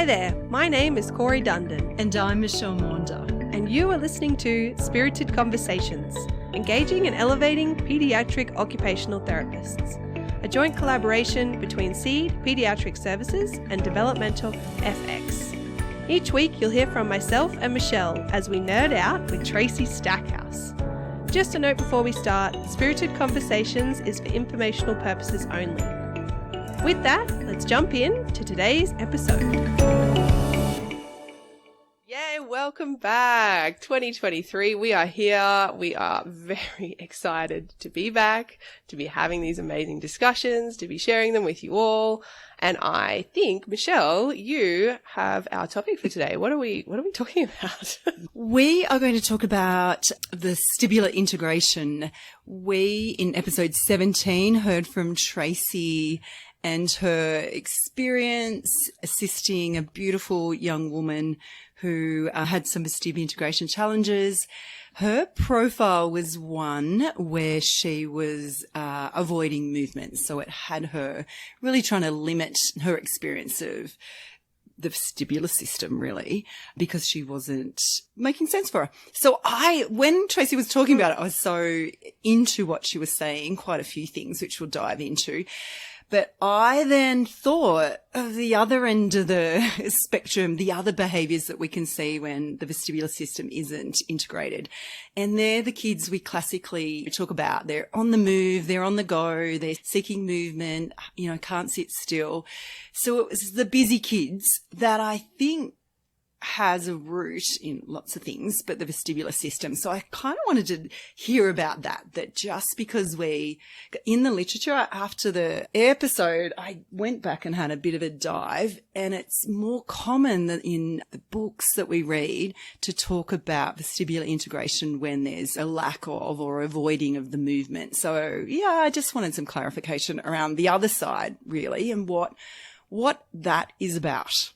Hi there, my name is Corey Dundon. And I'm Michelle Maunder. And you are listening to Spirited Conversations, engaging and elevating pediatric occupational therapists, a joint collaboration between SEED Pediatric Services and Developmental FX. Each week you'll hear from myself and Michelle as we nerd out with Tracy Stackhouse. Just a note before we start, Spirited Conversations is for informational purposes only. With that, let's jump in to today's episode. Yay, welcome back. 2023, we are here. We are very excited to be back, to be having these amazing discussions, to be sharing them with you all. And I think, Michelle, you have our topic for today. What are we talking about? We are going to talk about vestibular integration. We, in episode 17, heard from Tracy and her experience assisting a beautiful young woman who had some vestibular integration challenges. Her profile was one where she was avoiding movement. So it had her really trying to limit her experience of the vestibular system, really, because she wasn't making sense for her. So when Tracy was talking about it, I was so into what she was saying, quite a few things, which we'll dive into. But I then thought of the other end of the spectrum, the other behaviours that we can see when the vestibular system isn't integrated. And they're the kids we classically talk about. They're on the move, they're on the go, they're seeking movement, can't sit still. So it was the busy kids that I think has a root in lots of things, but the vestibular system. So I kind of wanted to hear about that just because in the literature after the episode, I went back and had a bit of a dive, and it's more common than in the books that we read to talk about vestibular integration when there's a lack of or avoiding of the movement. So yeah, I just wanted some clarification around the other side really and what that is about.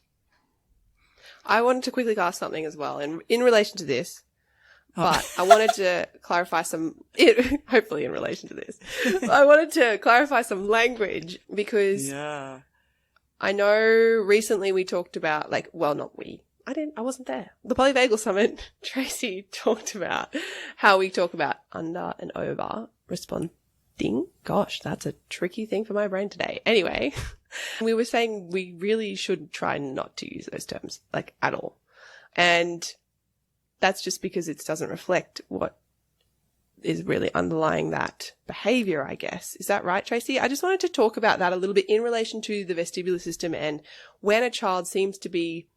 I wanted to quickly ask something as well in relation to this, but I wanted to clarify hopefully in relation to this, I wanted to clarify some language because I know recently we talked about I wasn't there. The Polyvagal Summit, Tracy talked about how we talk about under and over responding. Gosh, that's a tricky thing for my brain today. Anyway, we were saying we really should try not to use those terms, at all. And that's just because it doesn't reflect what is really underlying that behavior, I guess. Is that right, Tracy? I just wanted to talk about that a little bit in relation to the vestibular system and when a child seems to be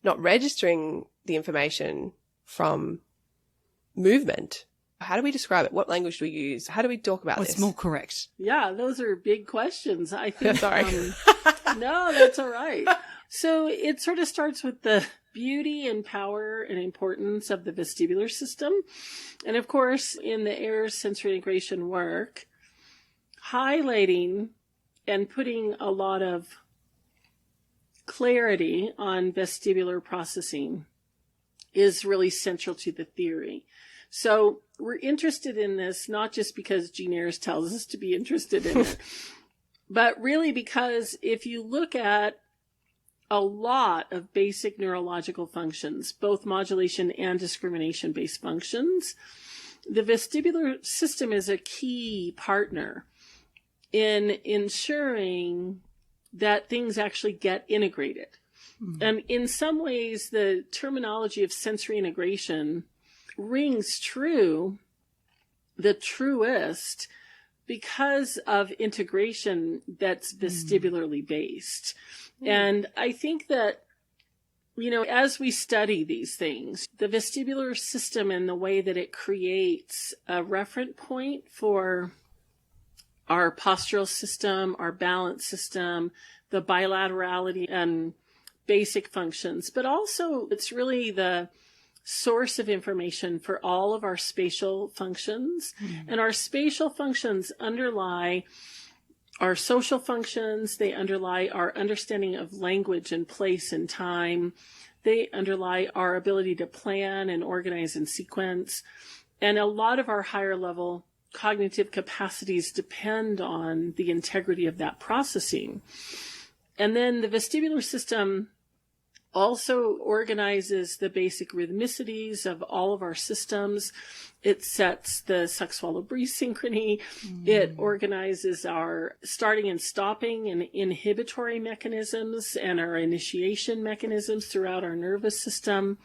not registering the information from movement. How do we describe it? What language do we use? How do we talk about this? What's more correct? Yeah, those are big questions. I think. Sorry. No, that's all right. So it sort of starts with the beauty and power and importance of the vestibular system. And of course, in the AIRS sensory integration work, highlighting and putting a lot of clarity on vestibular processing is really central to the theory. So we're interested in this not just because Gene AIRS tells us to be interested in it, but really because if you look at a lot of basic neurological functions, both modulation and discrimination-based functions, the vestibular system is a key partner in ensuring that things actually get integrated. Mm-hmm. And in some ways, the terminology of sensory integration rings true, the truest, because of integration that's vestibularly based. And I think that, as we study these things, the vestibular system and the way that it creates a referent point for our postural system, our balance system, the bilaterality and basic functions, but also it's really the source of information for all of our spatial functions. Mm-hmm. And our spatial functions underlie our social functions. They underlie our understanding of language and place and time. They underlie our ability to plan and organize and sequence. And a lot of our higher level cognitive capacities depend on the integrity of that processing. And then the vestibular system also organizes the basic rhythmicities of all of our systems. It sets the suck-swallow-breathe synchrony. It organizes our starting and stopping and inhibitory mechanisms and our initiation mechanisms throughout our nervous system.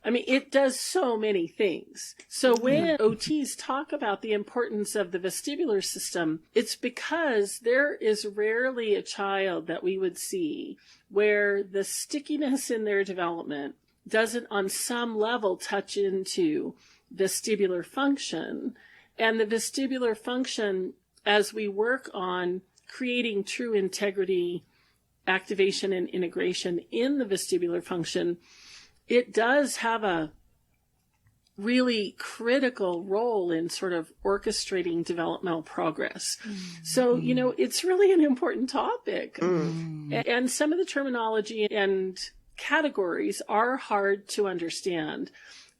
I mean, it does so many things. So when OTs talk about the importance of the vestibular system, it's because there is rarely a child that we would see where the stickiness in their development doesn't on some level touch into vestibular function. And the vestibular function, as we work on creating true integrity, activation, and integration in the vestibular function, it does have a really critical role in sort of orchestrating developmental progress. So, you know, it's really an important topic. And some of the terminology and categories are hard to understand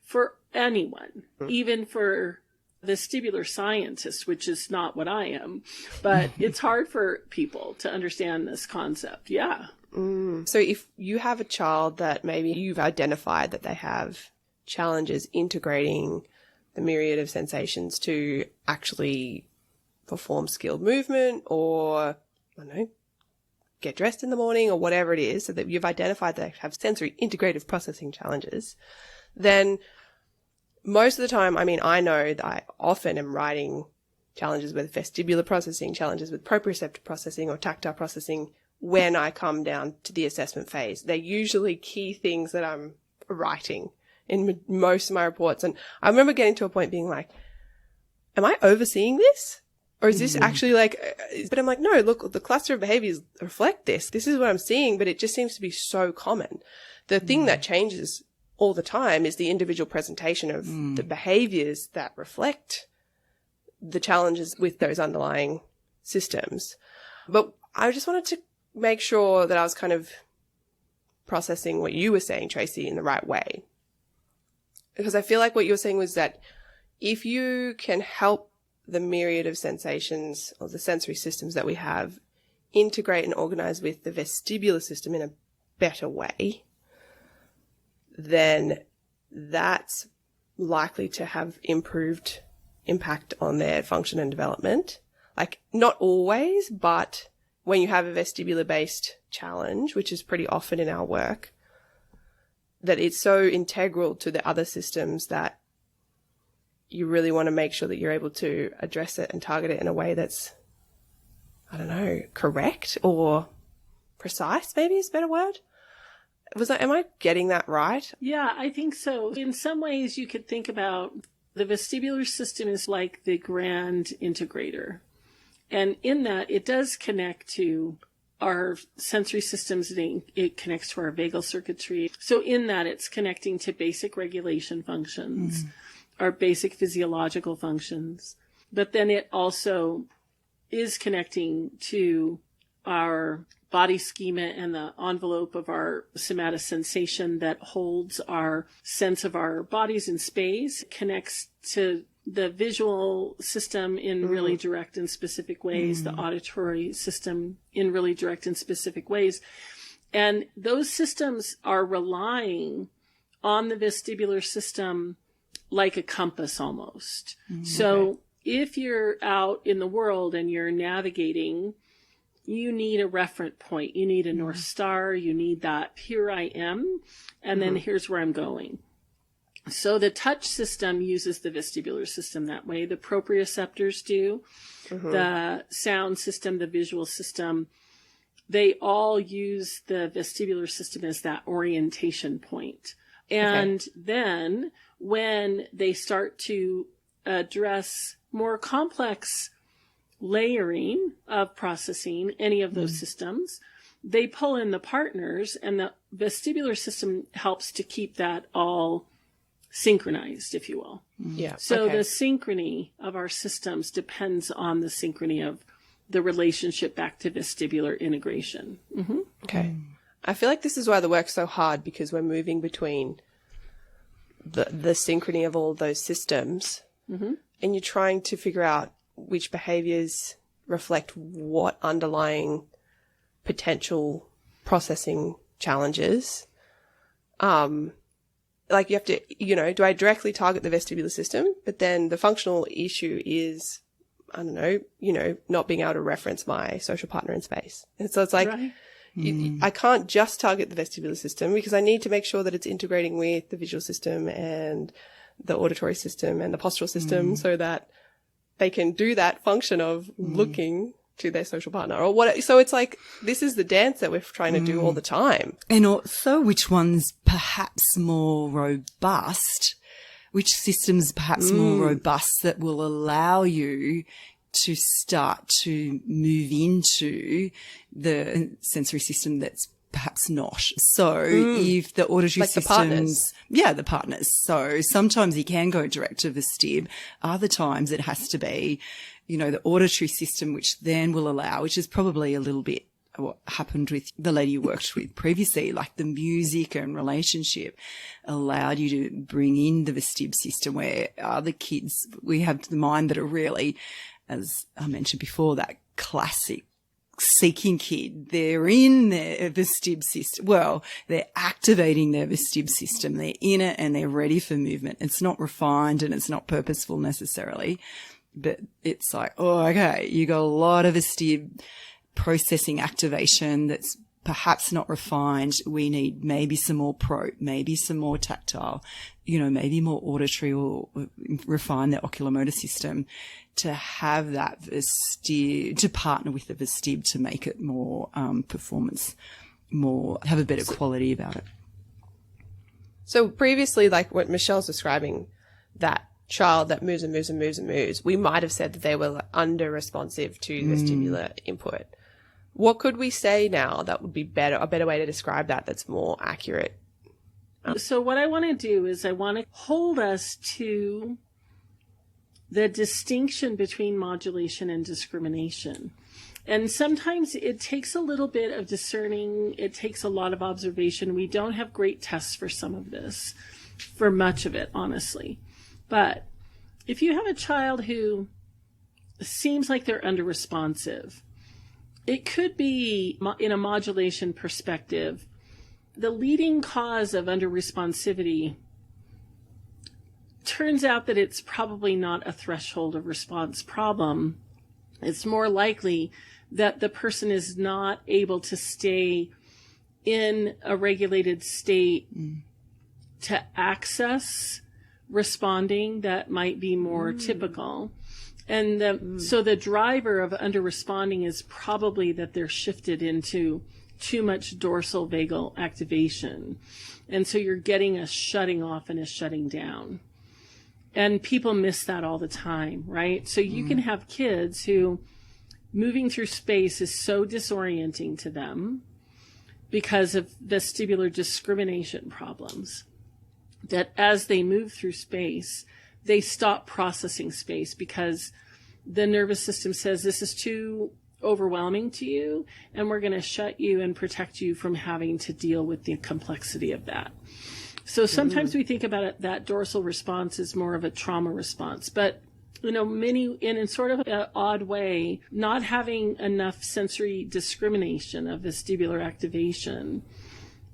for anyone, even for vestibular scientists, which is not what I am, but it's hard for people to understand this concept. Yeah. So if you have a child that maybe you've identified that they have challenges integrating the myriad of sensations to actually perform skilled movement or, I don't know, get dressed in the morning or whatever it is, so that you've identified that they have sensory integrative processing challenges, then most of the time, I mean, I know that I often am writing challenges with vestibular processing, challenges with proprioceptive processing or tactile processing when I come down to the assessment phase. They're usually key things that I'm writing in most of my reports. And I remember getting to a point being like, am I overseeing this? Or is this actually like, but I'm like, no, look, the cluster of behaviors reflect this. This is what I'm seeing, but it just seems to be so common. The thing that changes all the time is the individual presentation of the behaviors that reflect the challenges with those underlying systems. But I just wanted to make sure that I was kind of processing what you were saying, Tracy, in the right way. Because I feel like what you were saying was that if you can help the myriad of sensations or the sensory systems that we have integrate and organize with the vestibular system in a better way, then that's likely to have improved impact on their function and development. Like, not always, but when you have a vestibular-based challenge, which is pretty often in our work, that it's so integral to the other systems that you really want to make sure that you're able to address it and target it in a way that's, I don't know, correct or precise, maybe is a better word. Am I getting that right? Yeah, I think so. In some ways, you could think about the vestibular system is like the grand integrator. And in that, it does connect to our sensory systems. It connects to our vagal circuitry. So in that, it's connecting to basic regulation functions, our basic physiological functions. But then it also is connecting to our body schema and the envelope of our somatosensation that holds our sense of our bodies in space, connects to the visual system in really direct and specific ways, the auditory system in really direct and specific ways. And those systems are relying on the vestibular system like a compass almost. So if you're out in the world and you're navigating, you need a referent point. You need a North Star. You need that here I am, and then here's where I'm going. So the touch system uses the vestibular system that way. The proprioceptors do. The sound system, the visual system, they all use the vestibular system as that orientation point. And then when they start to address more complex layering of processing any of those systems, they pull in the partners, and the vestibular system helps to keep that all synchronized, if you will. So the synchrony of our systems depends on the synchrony of the relationship back to vestibular integration. I feel like this is why the work's so hard, because we're moving between the synchrony of all those systems, and you're trying to figure out which behaviors reflect what underlying potential processing challenges, like you have to, do I directly target the vestibular system? But then the functional issue is, I don't know, not being able to reference my social partner in space. And so it's like, Right. I can't just target the vestibular system because I need to make sure that it's integrating with the visual system and the auditory system and the postural system so that they can do that function of looking to their social partner or what. So it's like, this is the dance that we're trying to do all the time. And also which one's perhaps more robust, which system's perhaps more robust that will allow you to start to move into the sensory system that's perhaps not. So if the auditory like systems, the partners. So sometimes you can go direct to vestib. Other times it has to be, the auditory system, which then will allow, which is probably a little bit what happened with the lady you worked with previously, like the music and relationship allowed you to bring in the vestib system where other kids, we have the mind that are really, as I mentioned before, that classic seeking kid. They're in their vestib system. Well, they're activating their vestib system. They're in it and they're ready for movement. It's not refined and it's not purposeful necessarily, but it's like, oh, okay, you got a lot of vestib processing activation that's perhaps not refined. We need maybe some more maybe some more tactile, maybe more auditory or refine the oculomotor system to have that vestib, to partner with the vestib to make it more performance, have a better quality about it. So previously, like what Michelle's describing, that child that moves and moves and moves and moves, we might have said that they were under responsive to vestibular input. What could we say now that would be a better way to describe that that's more accurate? So what I want to do is I want to hold us to the distinction between modulation and discrimination. And sometimes it takes a little bit of discerning. It takes a lot of observation. We don't have great tests for some of this, for much of it, honestly. But if you have a child who seems like they're under responsive, it could be, in a modulation perspective, the leading cause of under-responsivity turns out that it's probably not a threshold of response problem. It's more likely that the person is not able to stay in a regulated state to access responding that might be more typical. And so the driver of under-responding is probably that they're shifted into too much dorsal vagal activation. And so you're getting a shutting off and a shutting down. And people miss that all the time, right? So you can have kids who moving through space is so disorienting to them because of vestibular discrimination problems that as they move through space, they stop processing space because the nervous system says this is too overwhelming to you, and we're going to shut you and protect you from having to deal with the complexity of that. So sometimes we think about it, that dorsal response is more of a trauma response, but in sort of an odd way, not having enough sensory discrimination of vestibular activation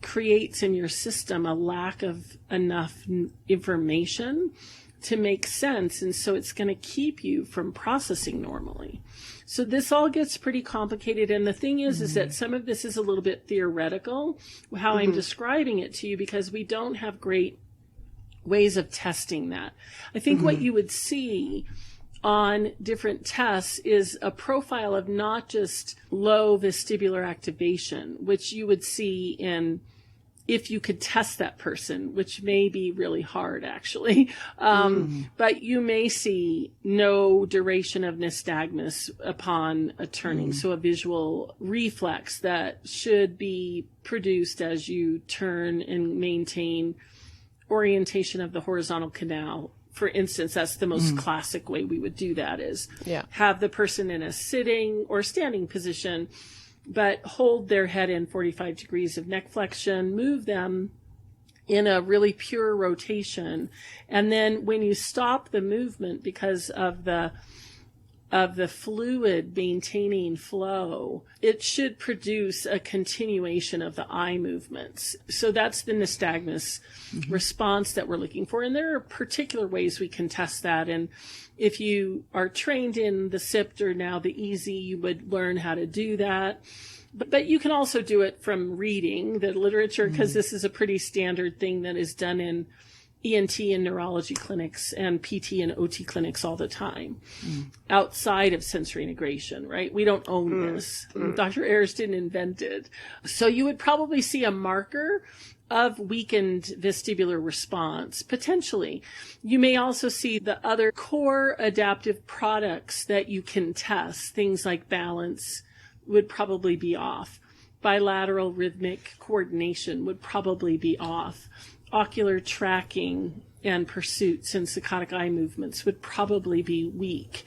creates in your system a lack of enough information to make sense. And so it's going to keep you from processing normally. So this all gets pretty complicated. And the thing is that some of this is a little bit theoretical, how I'm describing it to you, because we don't have great ways of testing that. I think what you would see on different tests is a profile of not just low vestibular activation, which you would see in if you could test that person, which may be really hard actually. But you may see no duration of nystagmus upon a turning. So a visual reflex that should be produced as you turn and maintain orientation of the horizontal canal. For instance, that's the most classic way we would do that is have the person in a sitting or standing position, but hold their head in 45 degrees of neck flexion, move them in a really pure rotation. And then when you stop the movement because of the of the fluid maintaining flow, it should produce a continuation of the eye movements. So that's the nystagmus response that we're looking for. And there are particular ways we can test that. And if you are trained in the SIPT or now the EASY, you would learn how to do that. But you can also do it from reading the literature, because this is a pretty standard thing that is done in ENT and neurology clinics and PT and OT clinics all the time, outside of sensory integration, right? We don't own this. Dr. Ayers didn't invent it. So you would probably see a marker of weakened vestibular response, potentially. You may also see the other core adaptive products that you can test, things like balance would probably be off. Bilateral rhythmic coordination would probably be off. Ocular tracking and pursuits and saccadic eye movements would probably be weak.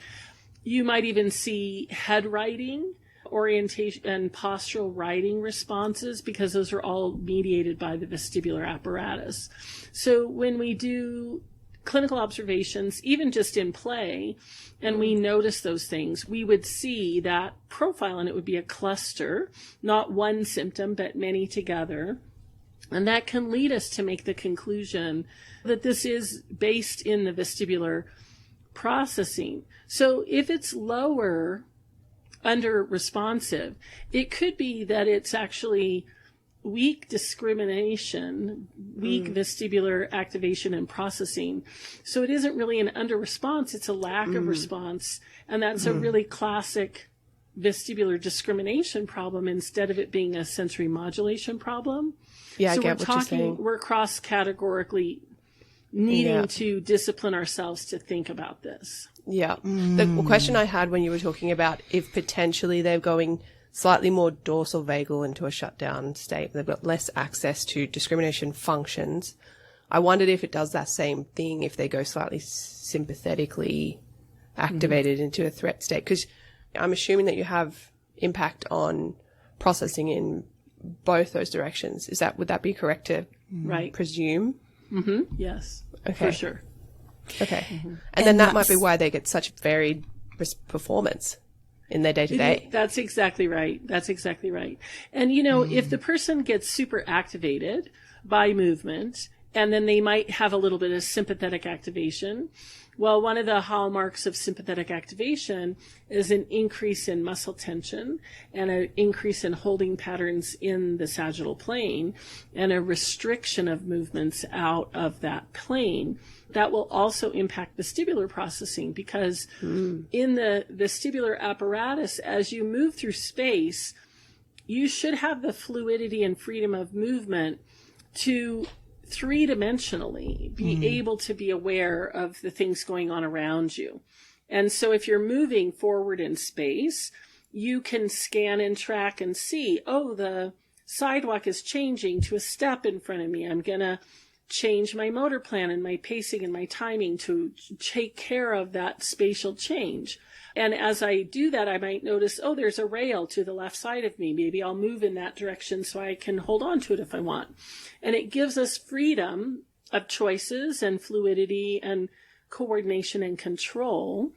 You might even see head writing, orientation, and postural writing responses, because those are all mediated by the vestibular apparatus. So when we do clinical observations, even just in play, and we notice those things, we would see that profile, and it would be a cluster, not one symptom, but many together. And that can lead us to make the conclusion that this is based in the vestibular processing. So if it's lower under responsive, it could be that it's actually weak discrimination, weak vestibular activation and processing. So it isn't really an under response, it's a lack of response. And that's a really classic vestibular discrimination problem instead of it being a sensory modulation problem. Yeah, so I get what you're saying. We're cross-categorically needing to discipline ourselves to think about this. Yeah. The question I had when you were talking about if potentially they're going slightly more dorsal vagal into a shutdown state, they've got less access to discrimination functions. I wondered if it does that same thing if they go slightly sympathetically activated into a threat state. Because I'm assuming that you have impact on processing in both those directions. Would that be correct to presume? Yes, okay. For sure. Okay. And then that might be why they get such varied performance in their day-to-day. That's exactly right. That's exactly right. And, you know, if the person gets super activated by movement, and then they might have a little bit of sympathetic activation, well, one of the hallmarks of sympathetic activation is an increase in muscle tension and an increase in holding patterns in the sagittal plane and a restriction of movements out of that plane. That will also impact vestibular processing, because in the vestibular apparatus, as you move through space, you should have the fluidity and freedom of movement to three-dimensionally be able to be aware of the things going on around you. And so if you're moving forward in space, you can scan and track and see, oh, the sidewalk is changing to a step in front of me. I'm going to change my motor plan and my pacing and my timing to take care of that spatial change. And as I do that, I might notice, oh, there's a rail to the left side of me. Maybe I'll move in that direction so I can hold on to it if I want. And it gives us freedom of choices and fluidity and coordination and control.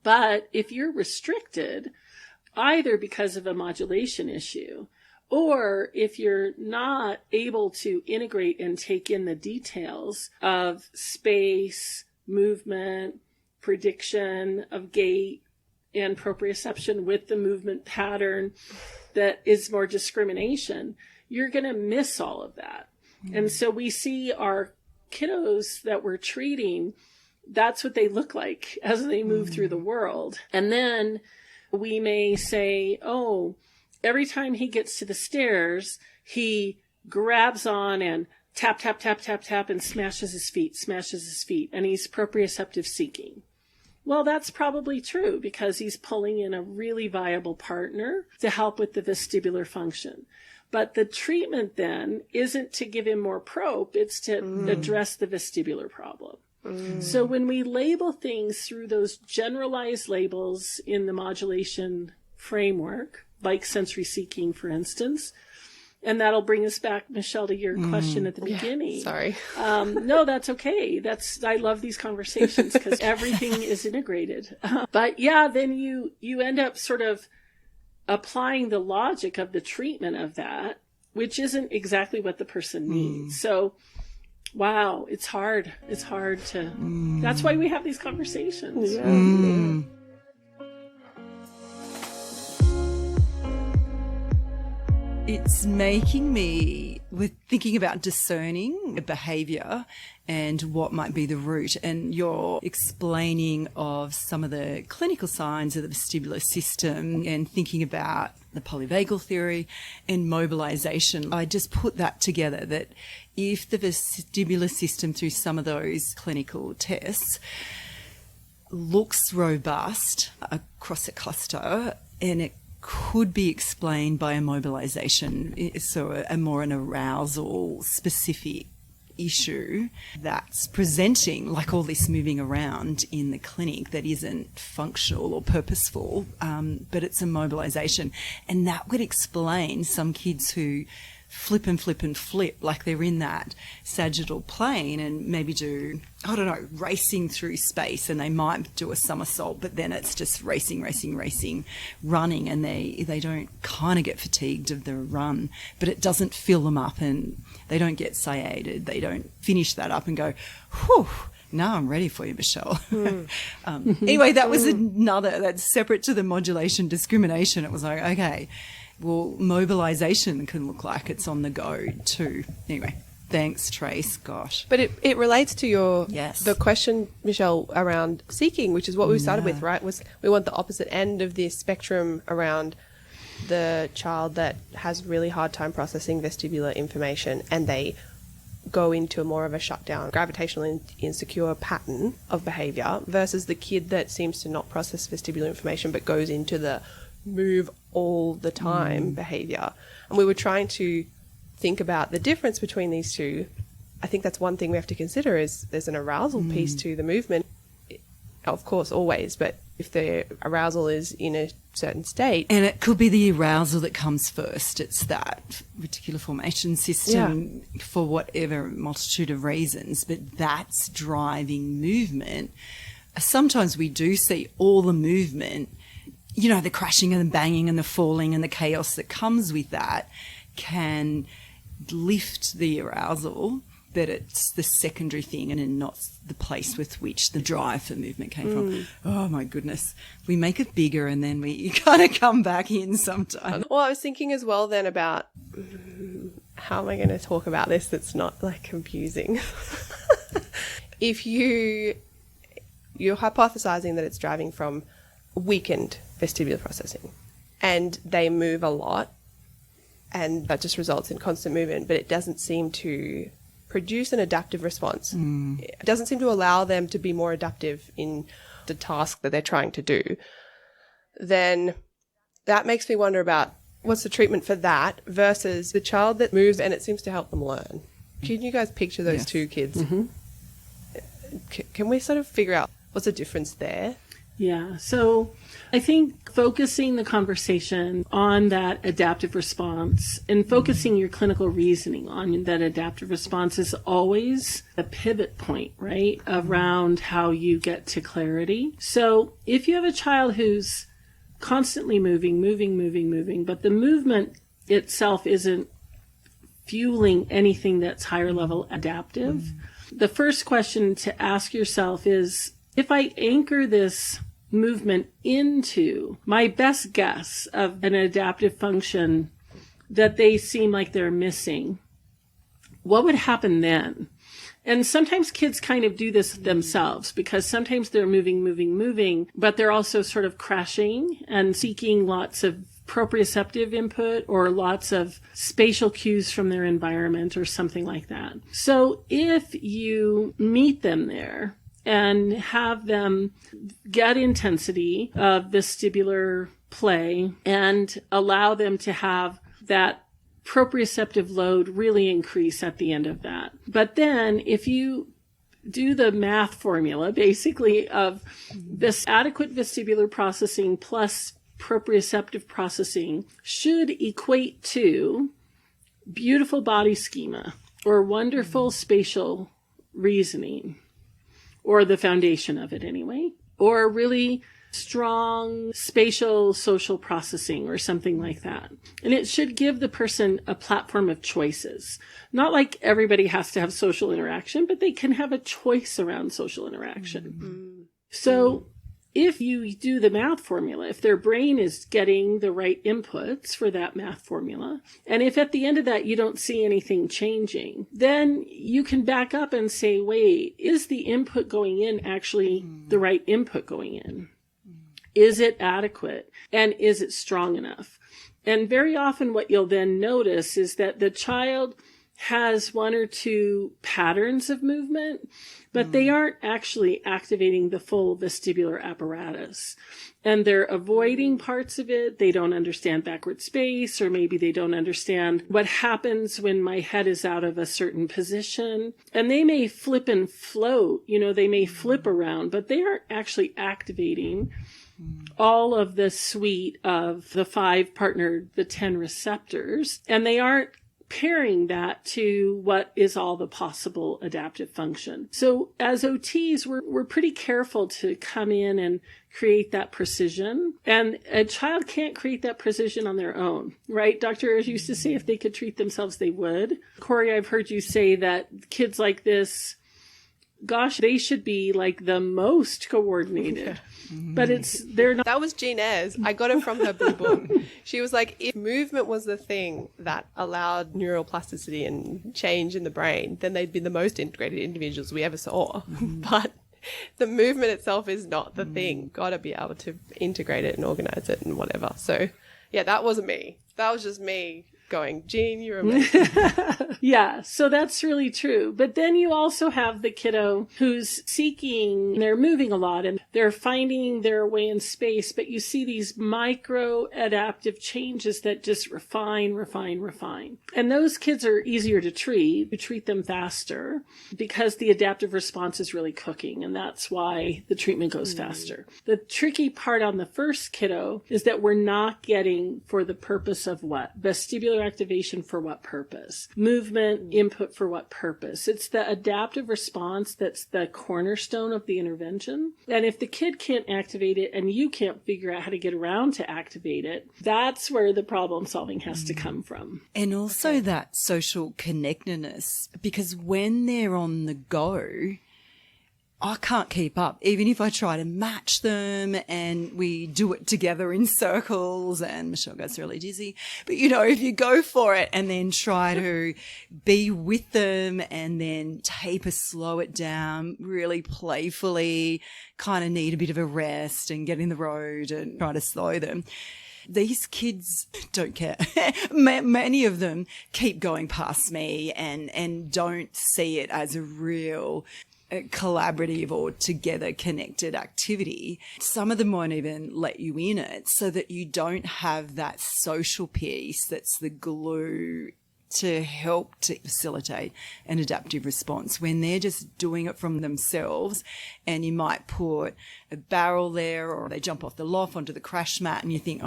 But if you're restricted, either because of a modulation issue, or if you're not able to integrate and take in the details of space, movement, prediction of gait, and proprioception with the movement pattern that is more discrimination, you're going to miss all of that. And so we see our kiddos that we're treating, that's what they look like as they move through the world. And then we may say, oh, every time he gets to the stairs, he grabs on and tap, tap, tap, tap, tap, and smashes his feet, and he's proprioceptive seeking. Well, that's probably true because he's pulling in a really viable partner to help with the vestibular function. But the treatment then isn't to give him more prop, it's to address the vestibular problem. So when we label things through those generalized labels in the modulation framework, like sensory seeking, for instance, And that'll bring us back, Michelle, to your question at the beginning. Sorry. No, that's okay. I love these conversations because everything is integrated. But yeah, then you end up sort of applying the logic of the treatment of that, which isn't exactly what the person needs. So, wow, it's hard. It's hard to, that's why we have these conversations. Yeah. It's making me, with thinking about discerning behavior and what might be the root, and your explaining of some of the clinical signs of the vestibular system and thinking about the polyvagal theory and mobilization. I just put that together, that if the vestibular system through some of those clinical tests looks robust across a cluster, and it could be explained by a mobilization, so a more an arousal specific issue that's presenting like all this moving around in the clinic that isn't functional or purposeful, but it's a mobilization. And that would explain some kids who flip and flip and flip, like they're in that sagittal plane and maybe do, I don't know, racing through space, and they might do a somersault, but then it's just racing, running, and they don't kind of get fatigued of the run, but it doesn't fill them up and they don't get satiated. They don't finish that up and go, whew, now I'm ready for you, Michelle. Anyway, that was that's separate to the modulation discrimination. It was like, okay, well, mobilization can look like it's on the go too. Anyway, thanks, Trace. Gosh. But it relates to the question, Michelle, around seeking, which is what we started with, right? Was we want the opposite end of this spectrum around the child that has really hard time processing vestibular information, and they go into more of a shutdown, gravitational insecure pattern of behavior, versus the kid that seems to not process vestibular information but goes into the move all the time behavior. And we were trying to think about the difference between these two. I think that's one thing we have to consider, is there's an arousal piece to the movement, of course, always, but if the arousal is in a certain state. And it could be the arousal that comes first. It's that reticular formation system for whatever multitude of reasons, but that's driving movement. Sometimes we do see all the movement, you know, the crashing and the banging and the falling and the chaos that comes with that can lift the arousal, but it's the secondary thing and not the place with which the drive for movement came from. Oh, my goodness. We make it bigger and then we kind of come back in sometimes. Well, I was thinking as well then about how am I going to talk about this that's not like confusing? If you're hypothesizing that it's driving from weakened vestibular processing and they move a lot and that just results in constant movement, but it doesn't seem to produce an adaptive response. It doesn't seem to allow them to be more adaptive in the task that they're trying to do. Then that makes me wonder about what's the treatment for that versus the child that moves and it seems to help them learn. Can you guys picture those two kids? Can we sort of figure out what's the difference there? Yeah. So I think focusing the conversation on that adaptive response and focusing your clinical reasoning on that adaptive response is always a pivot point, right, around how you get to clarity. So if you have a child who's constantly moving, but the movement itself isn't fueling anything that's higher level adaptive, the first question to ask yourself is, if I anchor this movement into my best guess of an adaptive function that they seem like they're missing, what would happen then? And sometimes kids kind of do this themselves because sometimes they're moving, but they're also sort of crashing and seeking lots of proprioceptive input or lots of spatial cues from their environment or something like that. So if you meet them there and have them get intensity of vestibular play and allow them to have that proprioceptive load really increase at the end of that. But then if you do the math formula, basically, of this adequate vestibular processing plus proprioceptive processing should equate to beautiful body schema or wonderful spatial reasoning, or the foundation of it anyway, or really strong spatial social processing or something like that. And it should give the person a platform of choices. Not like everybody has to have social interaction, but they can have a choice around social interaction. So if you do the math formula, if their brain is getting the right inputs for that math formula, and if at the end of that you don't see anything changing, then you can back up and say, wait, is the input going in actually the right input going in? Is it adequate? And is it strong enough? And very often what you'll then notice is that the child has one or two patterns of movement, but they aren't actually activating the full vestibular apparatus. And they're avoiding parts of it. They don't understand backward space, or maybe they don't understand what happens when my head is out of a certain position. And they may flip and float, they may flip around, but they aren't actually activating all of the suite of the 5 partnered, the 10 receptors. And they aren't pairing that to what is all the possible adaptive function. So as OTs, we're pretty careful to come in and create that precision. And a child can't create that precision on their own, right? Doctors used to say if they could treat themselves, they would. Corey, I've heard you say that kids like this, gosh, they should be like the most coordinated. But they're not. That was Jean Ayres. I got it from her blue book. She was like, if movement was the thing that allowed neural plasticity and change in the brain, then they'd be the most integrated individuals we ever saw. But the movement itself is not the thing. Got to be able to integrate it and organize it and whatever. So yeah, that wasn't me. That was just me going, Jean, you're amazing. Yeah, so that's really true. But then you also have the kiddo who's seeking, they're moving a lot and they're finding their way in space, but you see these micro adaptive changes that just refine. And those kids are easier to treat. You treat them faster because the adaptive response is really cooking, and that's why the treatment goes faster. The tricky part on the first kiddo is that we're not getting for the purpose of what? Vestibular activation for what purpose? Movement input for what purpose? It's the adaptive response that's the cornerstone of the intervention. And if the kid can't activate it and you can't figure out how to get around to activate it, that's where the problem solving has to come from. And also that social connectedness, because when they're on the go, I can't keep up, even if I try to match them and we do it together in circles, and Michelle gets really dizzy. But, if you go for it and then try to be with them and then taper, slow it down really playfully, kind of need a bit of a rest and get in the road and try to slow them. These kids don't care. Many of them keep going past me and don't see it as a real collaborative or together connected activity. Some of them won't even let you in it, so that you don't have that social piece that's the glue to help to facilitate an adaptive response when they're just doing it from themselves. And you might put a barrel there, or they jump off the loft onto the crash mat and you think,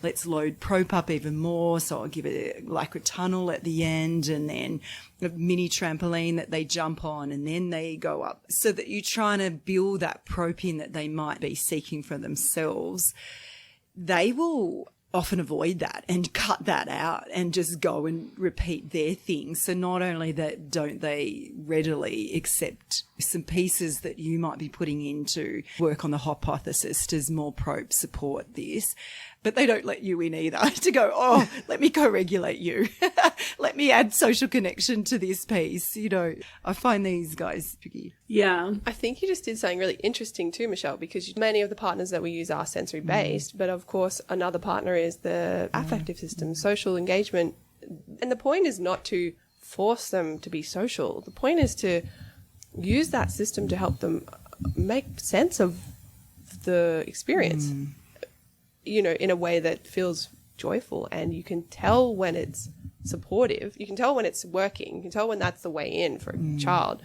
let's load Prop up even more. So I'll give it like a tunnel at the end, and then a mini trampoline that they jump on, and then they go up, so that you're trying to build that Prop in that they might be seeking for themselves. They will often avoid that and cut that out and just go and repeat their thing. So not only that don't they readily accept some pieces that you might be putting in to work on the hypothesis, does more Prop support this, but they don't let you in either to go, let me co-regulate you. Let me add social connection to this piece. I find these guys tricky. Yeah. I think you just did something really interesting too, Michelle, because many of the partners that we use are sensory based, but of course another partner is the affective system, social engagement. And the point is not to force them to be social. The point is to use that system to help them make sense of the experience. In a way that feels joyful, and you can tell when it's supportive. You can tell when it's working. You can tell when that's the way in for a child.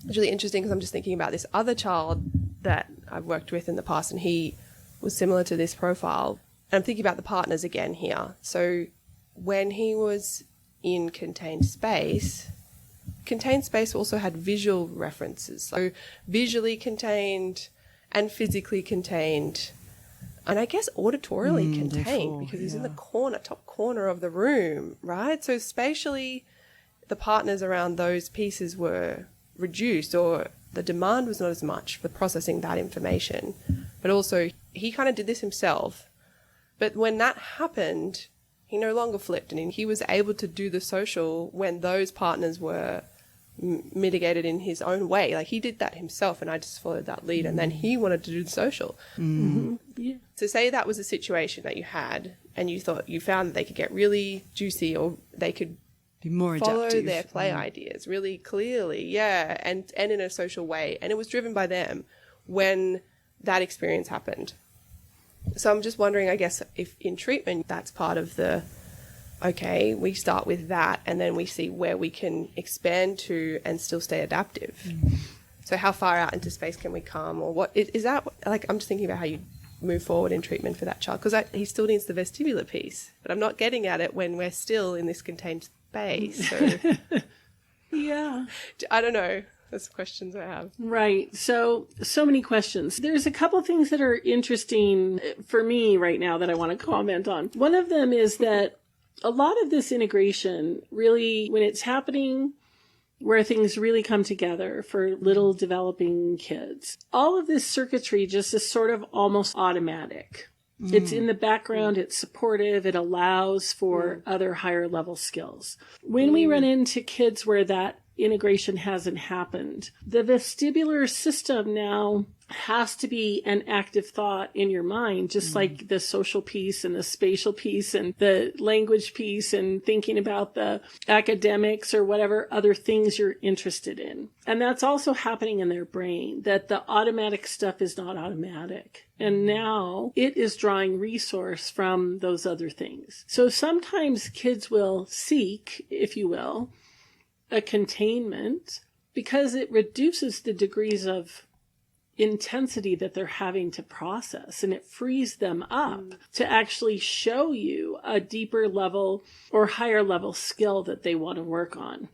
It's really interesting because I'm just thinking about this other child that I've worked with in the past, and he was similar to this profile. And I'm thinking about the partners again here. So when he was in contained space also had visual references. So visually contained and physically contained, and I guess auditorially contained, because he's in the top corner of the room, right? So spatially, the partners around those pieces were reduced, or the demand was not as much for processing that information. But also, he kind of did this himself. But when that happened, he no longer flipped, and he was able to do the social when those partners were mitigated in his own way. Like, he did that himself, and I just followed that lead, and then he wanted to do the social. Yeah. So say that was a situation that you had, and you found that they could get really juicy, or they could be more follow adaptive. Their play ideas really clearly, and in a social way, and it was driven by them when that experience happened. So I'm just wondering, I guess, if in treatment that's part of we start with that, and then we see where we can expand to and still stay adaptive. So how far out into space can we come, or what is that? Like, I'm just thinking about how you move forward in treatment for that child, because he still needs the vestibular piece, but I'm not getting at it when we're still in this contained space. So yeah, I don't know. That's questions I have. Right. So many questions. There's a couple things that are interesting for me right now that I want to comment on. One of them is that a lot of this integration really, when it's happening where things really come together for little developing kids, all of this circuitry just is sort of almost automatic. It's in the background, it's supportive, it allows for other higher level skills. When we run into kids where that integration hasn't happened, the vestibular system now has to be an active thought in your mind, just like the social piece and the spatial piece and the language piece and thinking about the academics or whatever other things you're interested in. And that's also happening in their brain, that the automatic stuff is not automatic. And now it is drawing resource from those other things. So sometimes kids will seek, if you will, a containment because it reduces the degrees of intensity that they're having to process, and it frees them up to actually show you a deeper level or higher level skill that they want to work on.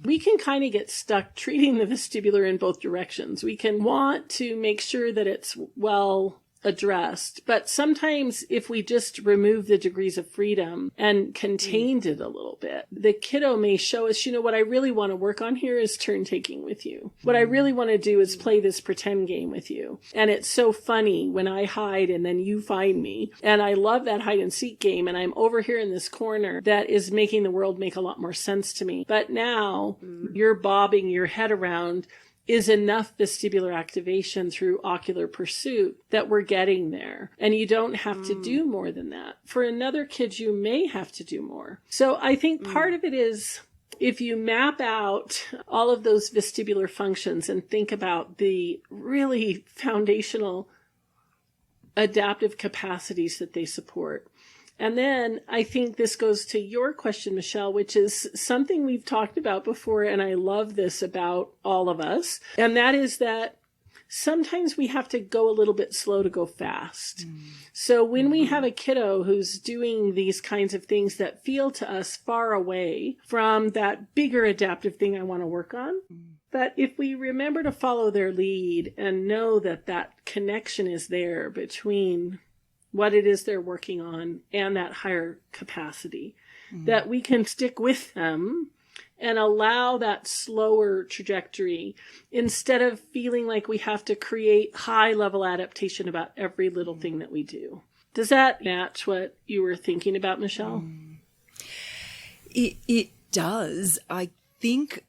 We can kind of get stuck treating the vestibular in both directions. We can want to make sure that it's well addressed, but sometimes if we just remove the degrees of freedom and contained it a little bit, the kiddo may show us, what I really want to work on here is turn taking with you. What I really want to do is play this pretend game with you. And it's so funny when I hide and then you find me. And I love that hide and seek game. And I'm over here in this corner that is making the world make a lot more sense to me. But now you're bobbing your head around is enough vestibular activation through ocular pursuit that we're getting there. And you don't have to do more than that. For another kid, you may have to do more. So I think part of it is if you map out all of those vestibular functions and think about the really foundational adaptive capacities that they support. And then I think this goes to your question, Michelle, which is something we've talked about before, and I love this about all of us. And that is that sometimes we have to go a little bit slow to go fast. So when we have a kiddo who's doing these kinds of things that feel to us far away from that bigger adaptive thing I want to work on, but if we remember to follow their lead and know that that connection is there between what it is they're working on and that higher capacity, that we can stick with them and allow that slower trajectory instead of feeling like we have to create high level adaptation about every little thing that we do. Does that match what you were thinking about, Michelle? It does. I think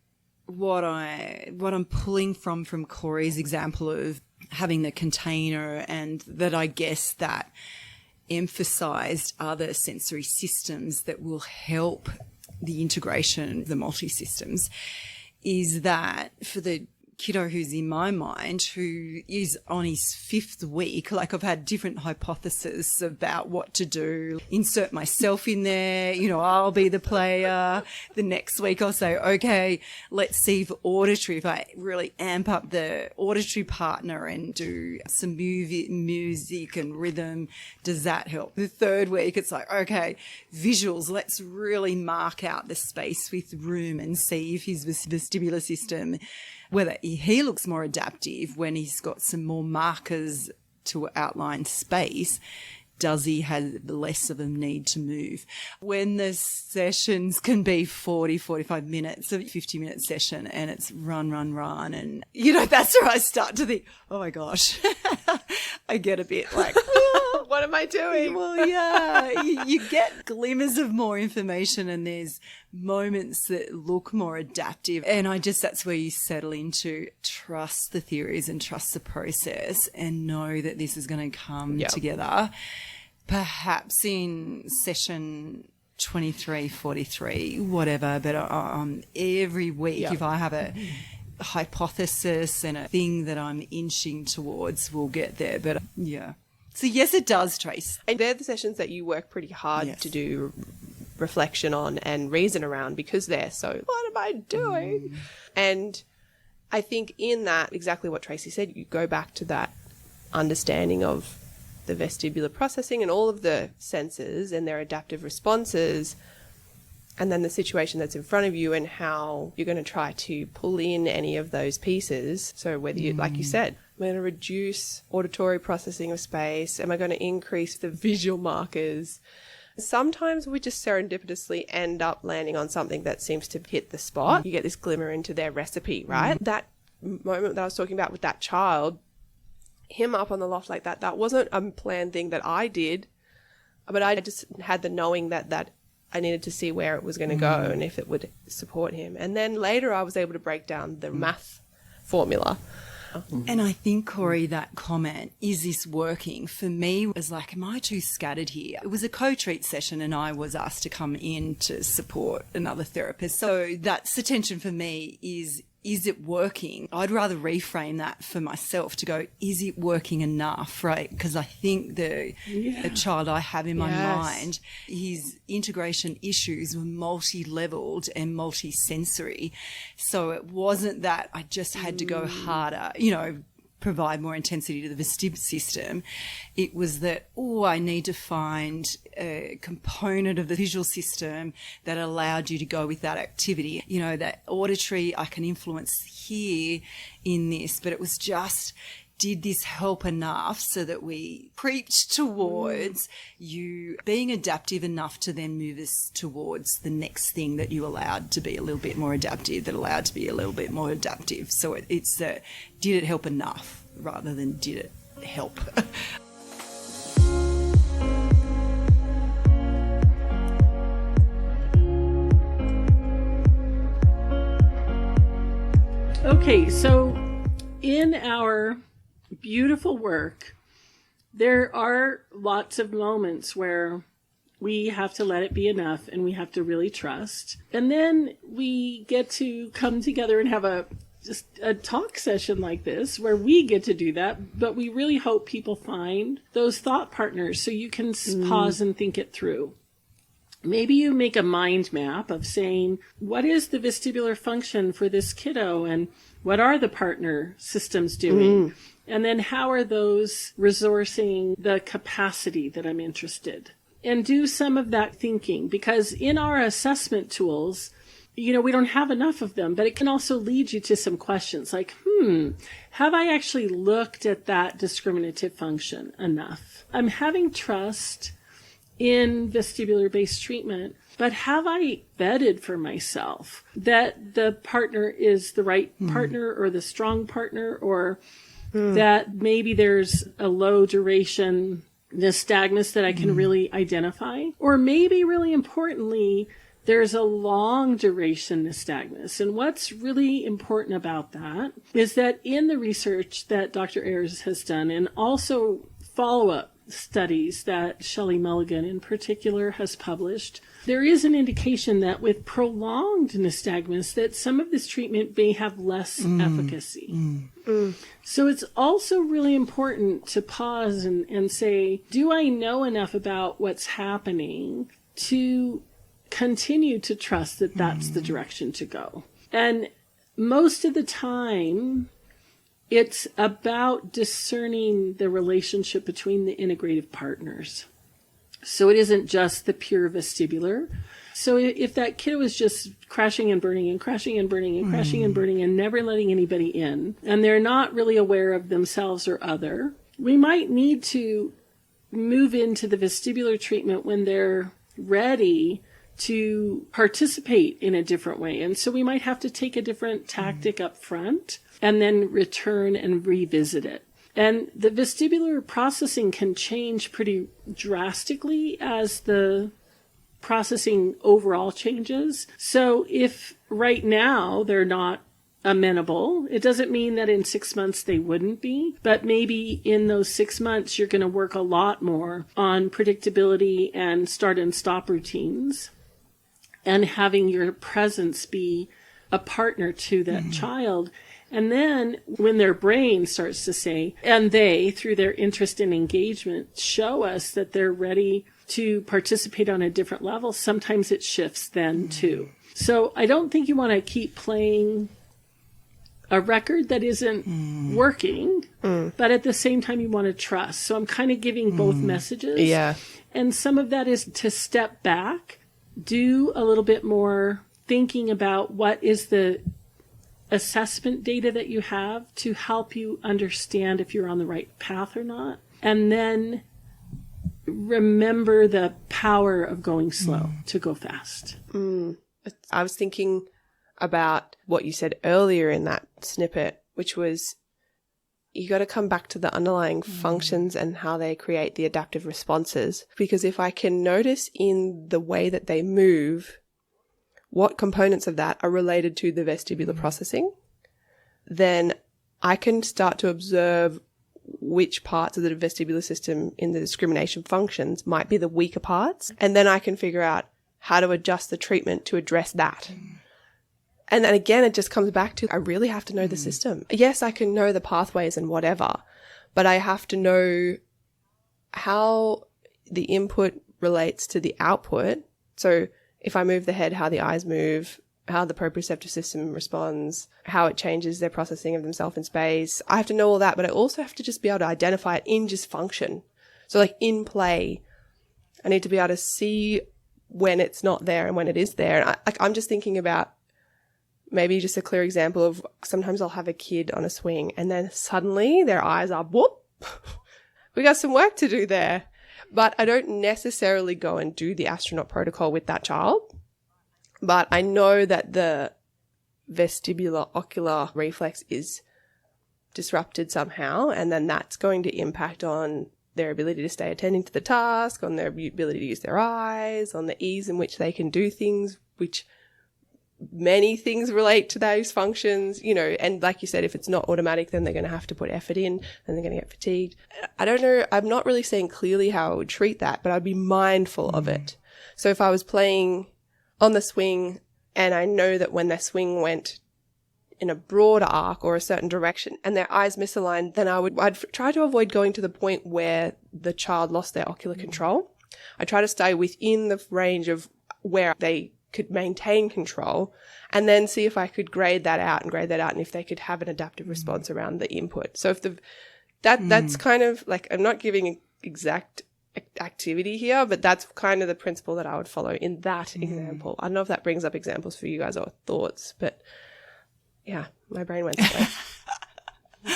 what I'm pulling from Corey's example of having the container, and that I guess that emphasized other sensory systems that will help the integration of the multi-systems, is that for the kiddo who's in my mind, who is on his 5th week. Like, I've had different hypotheses about what to do. Insert myself in there. You know, I'll be the player. The next week I'll say, okay, let's see if I really amp up the auditory partner and do some music and rhythm, does that help? The 3rd week it's like, okay, visuals, let's really mark out the space with room and see if his vestibular system, whether he looks more adaptive when he's got some more markers to outline space. Does he have less of a need to move? When the sessions can be 40, 45 minutes, a 50-minute session, and it's run. And, you know, that's where I start to think, oh, my gosh, I get a bit like, what am I doing? Well, yeah, you get glimmers of more information, and there's moments that look more adaptive. And that's where you settle into trust the theories and trust the process and know that this is going to come together. Perhaps in session 23, 43, whatever, but every week if I have a hypothesis and a thing that I'm inching towards, we'll get there. But yeah. So yes, it does, Trace. And they're the sessions that you work pretty hard to do reflection on and reason around, because they're so, what am I doing? And I think in that, exactly what Tracy said, you go back to that understanding of the vestibular processing and all of the senses and their adaptive responses, and then the situation that's in front of you and how you're going to try to pull in any of those pieces. So whether you, like you said, am I going to reduce auditory processing of space? Am I going to increase the visual markers? Sometimes we just serendipitously end up landing on something that seems to hit the spot. You get this glimmer into their recipe, right? That moment that I was talking about with that child, him up on the loft like that, that wasn't a planned thing that I did, but I just had the knowing that I needed to see where it was going to go and if it would support him. And then later I was able to break down the math formula. And I think, Corey, that comment, is this working? For me, it was like, am I too scattered here? It was a co-treat session and I was asked to come in to support another therapist. So that's the tension for me is it working? I'd rather reframe that for myself to go, is it working enough, right? Because I think the child I have in my mind, his integration issues were multi-leveled and multi-sensory. So it wasn't that I just had to go harder, you know, provide more intensity to the vestibular system. It was that, I need to find a component of the visual system that allowed you to go with that activity. You know, that auditory, I can influence here in this, but it was just, did this help enough so that we creeped towards you being adaptive enough to then move us towards the next thing that you allowed to be a little bit more adaptive, that allowed to be a little bit more adaptive. So it's that, did it help enough rather than did it help? Okay, so in our beautiful work, there are lots of moments where we have to let it be enough and we have to really trust. And then we get to come together and have just a talk session like this where we get to do that, but we really hope people find those thought partners so you can pause and think it through. Maybe you make a mind map of saying, what is the vestibular function for this kiddo and what are the partner systems doing? And then how are those resourcing the capacity that I'm interested? And do some of that thinking, because in our assessment tools, you know, we don't have enough of them, but it can also lead you to some questions like, have I actually looked at that discriminative function enough? I'm having trust in vestibular-based treatment, but have I vetted for myself that the partner is the right partner or the strong partner, or that maybe there's a low duration nystagmus that I can really identify? Or maybe, really importantly, there's a long duration nystagmus. And what's really important about that is that in the research that Dr. Ayers has done, and also follow-up studies that Shelley Mulligan in particular has published, there is an indication that with prolonged nystagmus that some of this treatment may have less efficacy. So it's also really important to pause and say, do I know enough about what's happening to continue to trust that that's the direction to go? And most of the time, it's about discerning the relationship between the integrative partners. So it isn't just the pure vestibular. So if that kid was just crashing and burning and crashing and burning and crashing and burning and never letting anybody in, and they're not really aware of themselves or other, we might need to move into the vestibular treatment when they're ready to participate in a different way. And so we might have to take a different tactic up front and then return and revisit it. And the vestibular processing can change pretty drastically as the processing overall changes. So if right now they're not amenable, it doesn't mean that in 6 months they wouldn't be, but maybe in those 6 months you're going to work a lot more on predictability and start and stop routines and having your presence be a partner to that child. And then when their brain starts to say, and they, through their interest and engagement, show us that they're ready to participate on a different level, sometimes it shifts then too. So I don't think you want to keep playing a record that isn't working, but at the same time you want to trust. So I'm kind of giving both messages. Yeah. And some of that is to step back, do a little bit more thinking about what is the assessment data that you have to help you understand if you're on the right path or not. And then remember the power of going slow to go fast. I was thinking about what you said earlier in that snippet, which was you got to come back to the underlying functions and how they create the adaptive responses. Because if I can notice in the way that they move what components of that are related to the vestibular processing, then I can start to observe which parts of the vestibular system in the discrimination functions might be the weaker parts. And then I can figure out how to adjust the treatment to address that. And then again, it just comes back to, I really have to know the system. Yes, I can know the pathways and whatever, but I have to know how the input relates to the output. So if I move the head, how the eyes move, how the proprioceptive system responds, how it changes their processing of themselves in space. I have to know all that, but I also have to just be able to identify it in just function. So like in play, I need to be able to see when it's not there and when it is there. And I'm just thinking about maybe just a clear example of sometimes I'll have a kid on a swing and then suddenly their eyes are, whoop, we got some work to do there. But I don't necessarily go and do the astronaut protocol with that child. But I know that the vestibular ocular reflex is disrupted somehow, and then that's going to impact on their ability to stay attending to the task, on their ability to use their eyes, on the ease in which they can do things, which many things relate to those functions, you know, and like you said, if it's not automatic, then they're going to have to put effort in and they're going to get fatigued. I don't know. I'm not really saying clearly how I would treat that, but I'd be mindful of it. So if I was playing on the swing and I know that when their swing went in a broader arc or a certain direction and their eyes misaligned, then I'd try to avoid going to the point where the child lost their ocular control. I try to stay within the range of where they could maintain control and then see if I could grade that out and if they could have an adaptive response around the input. So if that's kind of like, I'm not giving an exact activity here, but that's kind of the principle that I would follow in that example. I don't know if that brings up examples for you guys or thoughts, but yeah, my brain went that way.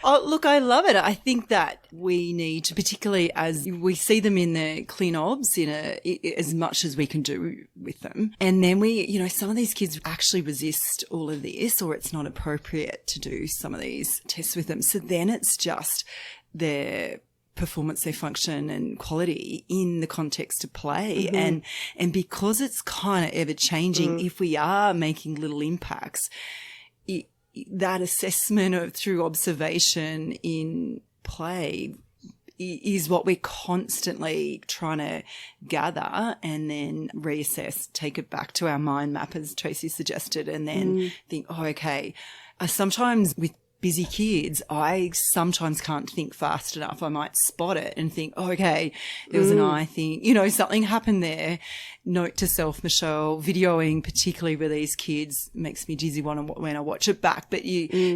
Oh, look, I love it. I think that we need to, particularly as we see them in the clean obs as much as we can do with them. And then some of these kids actually resist all of this, or it's not appropriate to do some of these tests with them. So then it's just their performance, their function and quality in the context of play. And because it's kind of ever changing, if we are making little impacts, that assessment through observation in play is what we're constantly trying to gather and then reassess, take it back to our mind map, as Tracy suggested, and then think, oh, okay. Sometimes with busy kids, I sometimes can't think fast enough. I might spot it and think, oh, okay, there was an eye thing. You know, something happened there. Note to self, Michelle, videoing, particularly with these kids, makes me dizzy when I watch it back. But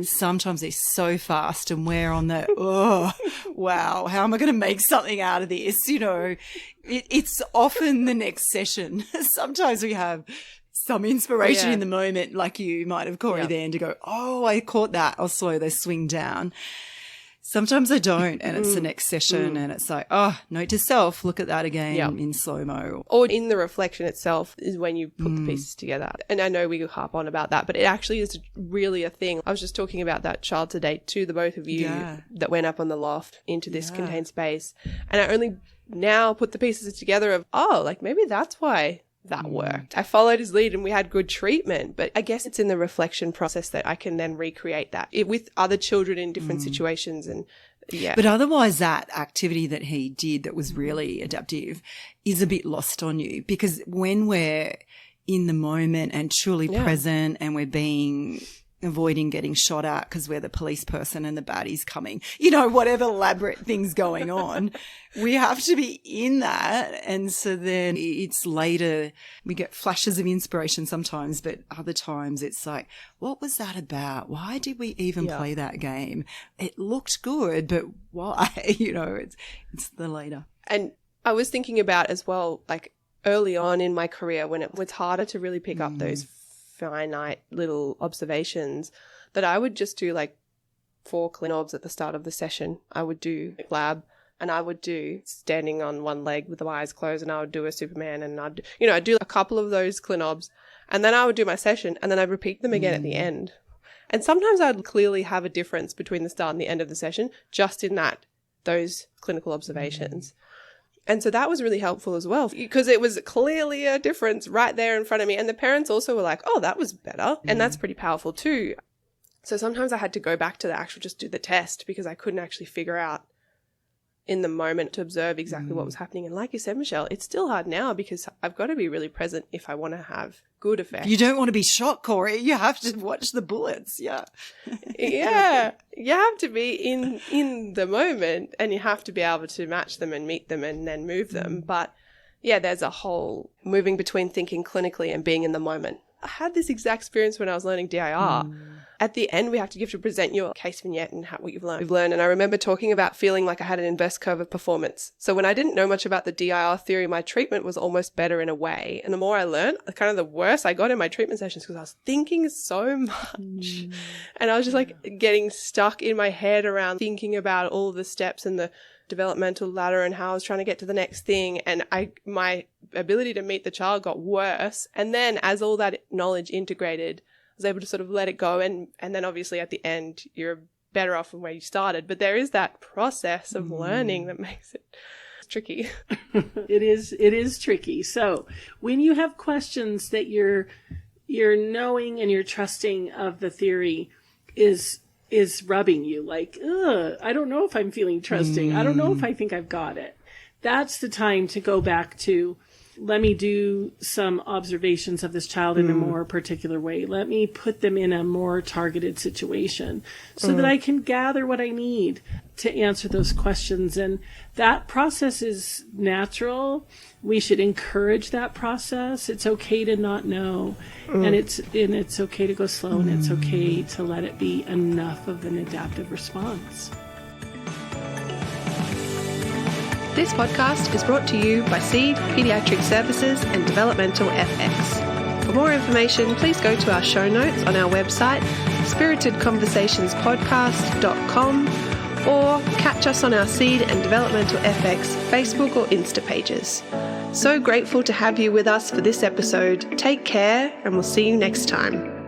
sometimes they're so fast and we're on the, oh, wow, how am I going to make something out of this? You know, it's often the next session. Sometimes we have some inspiration in the moment, like you might have, Corey, then to go, oh, I caught that. I'll slow those swing down. Sometimes I don't, and it's the next session, and it's like, oh, note to self, look at that again in slow-mo. Or in the reflection itself is when you put the pieces together. And I know we harp on about that, but it actually is really a thing. I was just talking about that child to date to the both of you that went up on the loft into this contained space. And I only now put the pieces together of, oh, like maybe that's why that worked. I followed his lead and we had good treatment, but I guess it's in the reflection process that I can then recreate that with other children in different situations. And but otherwise that activity that he did that was really adaptive is a bit lost on you, because when we're in the moment and truly present and we're avoiding getting shot at because we're the police person and the baddie's coming, you know, whatever elaborate things going on, we have to be in that. And so then it's later, we get flashes of inspiration sometimes, but other times it's like, what was that about? Why did we even play that game? It looked good, but why? You know, it's the later. And I was thinking about as well, like early on in my career when it was harder to really pick up those finite little observations, that I would just do like 4 clinobs at the start of the session. I would do lab and I would do standing on one leg with the eyes closed, and I would do a Superman, and I'd do a couple of those clinobs, and then I would do my session, and then I'd repeat them again at the end. And sometimes I'd clearly have a difference between the start and the end of the session just in those clinical observations. And so that was really helpful as well, because it was clearly a difference right there in front of me. And the parents also were like, oh, that was better. And that's pretty powerful too. So sometimes I had to go back to the actual just do the test, because I couldn't actually figure out in the moment to observe exactly what was happening. And like you said, Michelle, it's still hard now because I've got to be really present if I want to have good effect. You don't want to be shot, Corey. You have to watch the bullets. Yeah. Yeah. You have to be in the moment, and you have to be able to match them and meet them and then move them. But yeah, there's a whole moving between thinking clinically and being in the moment. I had this exact experience when I was learning DIR. At the end, we have to present your case vignette and what you've learned. And I remember talking about feeling like I had an inverse curve of performance. So when I didn't know much about the DIR theory, my treatment was almost better in a way. And the more I learned, kind of the worse I got in my treatment sessions, because I was thinking so much. And I was just like getting stuck in my head around thinking about all the steps and the developmental ladder and how I was trying to get to the next thing. And my ability to meet the child got worse. And then as all that knowledge integrated, I was able to sort of let it go. And then obviously at the end, you're better off from where you started. But there is that process of learning that makes it tricky. It is tricky. So when you have questions that you're knowing and you're trusting of the theory is rubbing you like, I don't know if I'm feeling trusting. I don't know if I think I've got it. That's the time to go back to, let me do some observations of this child in a more particular way. Let me put them in a more targeted situation so that I can gather what I need to answer those questions. And that process is natural. We should encourage that process. It's okay to not know. And it's okay to go slow, and it's okay to let it be enough of an adaptive response. This podcast is brought to you by SEED, Pediatric Services and Developmental FX. For more information, please go to our show notes on our website, spiritedconversationspodcast.com, or catch us on our SEED and Developmental FX Facebook or Insta pages. So grateful to have you with us for this episode. Take care, and we'll see you next time.